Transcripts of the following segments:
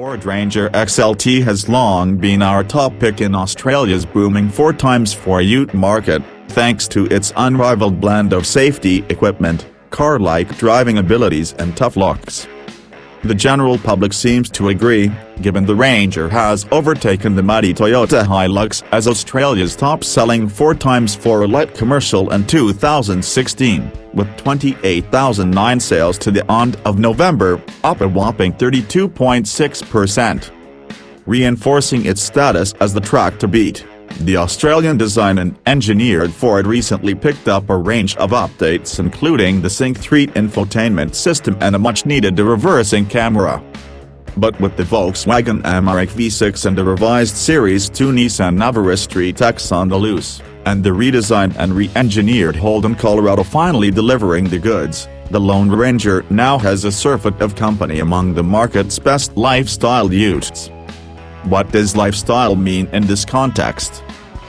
Ford Ranger XLT has long been our top pick in Australia's booming 4x4 ute market, thanks to its unrivaled blend of safety equipment, car-like driving abilities and tough looks. The general public seems to agree, given the Ranger has overtaken the mighty Toyota HiLux as Australia's top-selling 4x4 light commercial in 2016, with 28,009 sales to the end of November, up a whopping 32.6%. Reinforcing its status as the track to beat, the Australian-designed and engineered Ford recently picked up a range of updates including the Sync 3 infotainment system and a much-needed reversing camera. But with the Volkswagen Amarok V6 and the revised Series 2 Nissan Navara Street X on the loose, and the redesigned and re-engineered Holden Colorado finally delivering the goods, the Lone Ranger now has a surfeit of company among the market's best lifestyle utes. What does lifestyle mean in this context?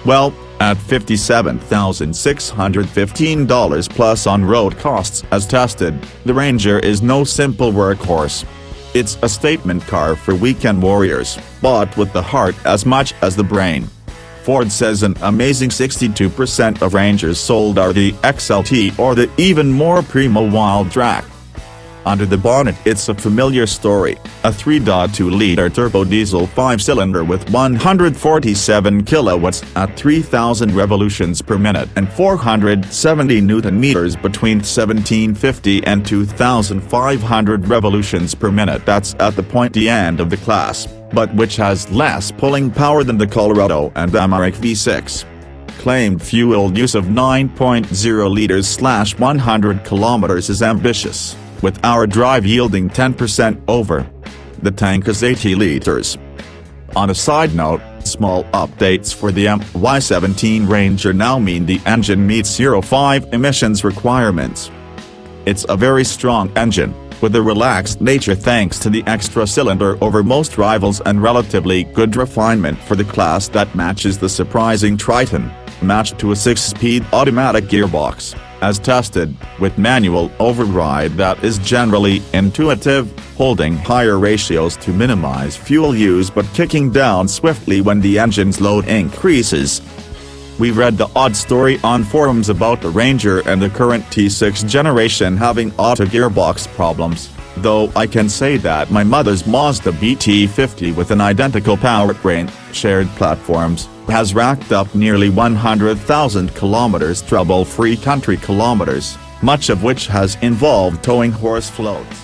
Well, at $57,615 plus on-road costs as tested, the Ranger is no simple workhorse. It's a statement car for weekend warriors, bought with the heart as much as the brain. Ford says an amazing 62% of Rangers sold are the XLT or the even more primo Wildtrak. Under the bonnet it's a familiar story, a 3.2-liter turbo diesel 5-cylinder with 147 kilowatts at 3,000 revolutions per minute and 470 Newton-meters between 1750 and 2,500 revolutions per minute. That's at the pointy end of the class, but which has less pulling power than the Colorado and Amarok V6. Claimed fuel use of 9.0 liters/100 kilometers is ambitious, with our drive yielding 10% over. The tank is 80 liters. On a side note, small updates for the MY17 Ranger now mean the engine meets Euro 5 emissions requirements. It's a very strong engine, with a relaxed nature thanks to the extra cylinder over most rivals and relatively good refinement for the class that matches the surprising Triton, matched to a 6-speed automatic gearbox, as tested, with manual override that is generally intuitive, holding higher ratios to minimize fuel use but kicking down swiftly when the engine's load increases. We read the odd story on forums about the Ranger and the current T6 generation having auto gearbox problems, though I can say that my mother's Mazda BT50 with an identical powertrain, shared platforms, has racked up nearly 100,000 kilometers trouble-free country kilometers, much of which has involved towing horse floats.